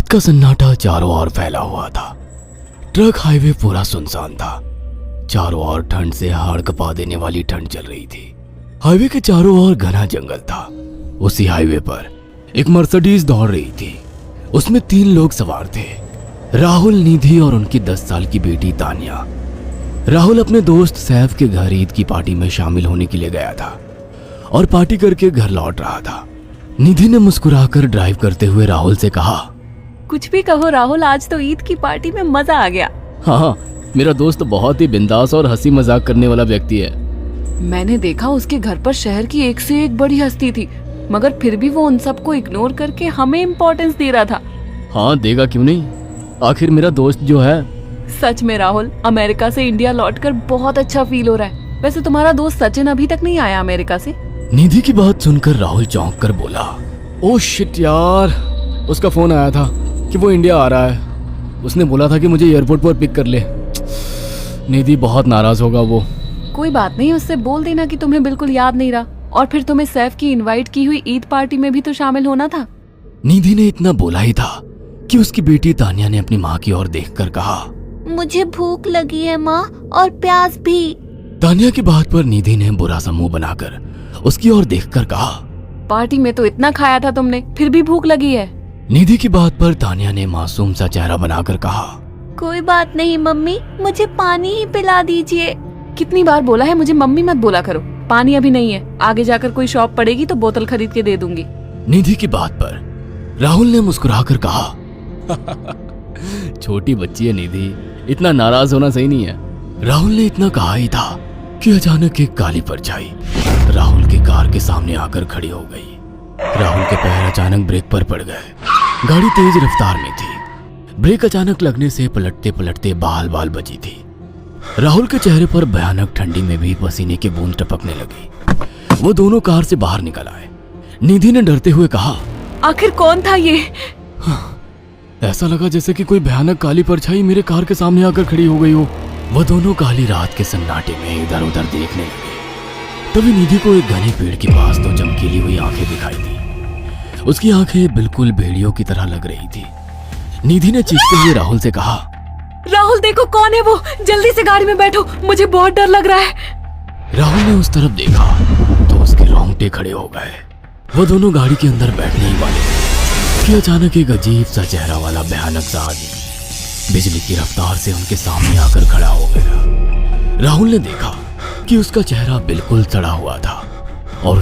रात का सन्नाटा चारों ओर फैला हुआ था। ट्रक हाईवे पूरा सुनसान था। चारों ओर ठंड से हाड़ कपा देने वाली ठंड चल रही थी। हाईवे के चारों ओर घना जंगल था। उसी हाईवे पर एक मर्सिडीज दौड़ रही थी। उसमें 3 लोग सवार थे, राहुल, निधि और उनकी 10 साल की बेटी तानिया। राहुल अपने दोस्त सैफ के घर ईद की पार्टी में शामिल होने के लिए गया था और पार्टी करके घर लौट रहा था। निधि ने मुस्कुराकर ड्राइव करते हुए राहुल से कहा, कुछ भी कहो राहुल, आज तो ईद की पार्टी में मजा आ गया। हाँ, मेरा दोस्त बहुत ही बिंदास और हंसी मजाक करने वाला व्यक्ति है। मैंने देखा उसके घर पर शहर की एक से एक बड़ी हस्ती थी, मगर फिर भी वो उन सबको इग्नोर करके हमें इम्पोर्टेंस दे रहा था। हाँ, देगा क्यों नहीं, आखिर मेरा दोस्त जो है। सच में राहुल, अमेरिका से इंडिया लौटकर बहुत अच्छा फील हो रहा है। वैसे तुम्हारा दोस्त सचिन अभी तक नहीं आया अमेरिका से? निधि की बात सुनकर राहुल चौंक कर बोला, ओह शिट यार, उसका फोन आया था कि वो इंडिया आ रहा है। उसने बोला था कि मुझे एयरपोर्ट पर पिक कर ले। निधि बहुत नाराज होगा वो। कोई बात नहीं, उससे बोल देना कि तुम्हें बिल्कुल याद नहीं रहा और फिर तुम्हें सैफ की इनवाइट की हुई ईद पार्टी में भी तो शामिल होना था। निधि ने इतना बोला ही था कि उसकी बेटी तानिया ने अपनी माँ की ओर देखकर कहा, मुझे भूख लगी है माँ, और प्यास भी। तानिया की बात पर निधि ने बुरा सा मुंह बनाकर उसकी ओर देखकर कहा, पार्टी में तो इतना खाया था तुमने, फिर भी भूख लगी है। निधि की बात पर तानिया ने मासूम सा चेहरा बनाकर कहा, कोई बात नहीं मम्मी, मुझे पानी ही पिला दीजिए। कितनी बार बोला है मुझे मम्मी मत बोला करो। पानी अभी नहीं है, आगे जाकर कोई शॉप पड़ेगी तो बोतल खरीद के दे दूंगी। निधि की बात पर राहुल ने मुस्कुराकर कहा, छोटी बच्ची है निधि, इतना नाराज होना सही नहीं है। राहुल ने इतना कहा ही था कि अचानक एक काली परछाई राहुल की कार के सामने आकर खड़ी हो गई। राहुल के पैर अचानक ब्रेक पर पड़ गए। गाड़ी तेज रफ्तार में थी। ब्रेक अचानक लगने से पलटते पलटते बाल बाल बची थी। राहुल के चेहरे पर भयानक ठंडी में भी पसीने की बूंद टपकने लगी। वो दोनों कार से बाहर निकल आए। निधि ने डरते हुए कहा, आखिर कौन था ये? ऐसा लगा जैसे कि कोई भयानक काली परछाई मेरे कार के सामने आकर खड़ी हो गई हो। वो दोनों काली रात के सन्नाटे में इधर उधर देखने लगे। तभी निधि को एक घने पेड़ के पास 2 चमकीली हुई आंखें दिखाई दी। उसकी आंखें बिल्कुल भेड़ियों की तरह लग रही थी। निधि ने चीखते हुए राहुल से कहा, राहुल देखो कौन है वो, जल्दी से गाड़ी में बैठो, मुझे बहुत डर लग रहा है। राहुल ने उस तरफ देखा तो उसके रोंगटे खड़े हो गए। वो दोनों गाड़ी के अंदर बैठने ही वाले थे कि अचानक एक अजीब सा चेहरा वाला भयानक सा आदमी बिजली की रफ्तार से उनके सामने आकर खड़ा हो गया। राहुल ने देखा कि उसका चेहरा बिल्कुल सड़ा हुआ था और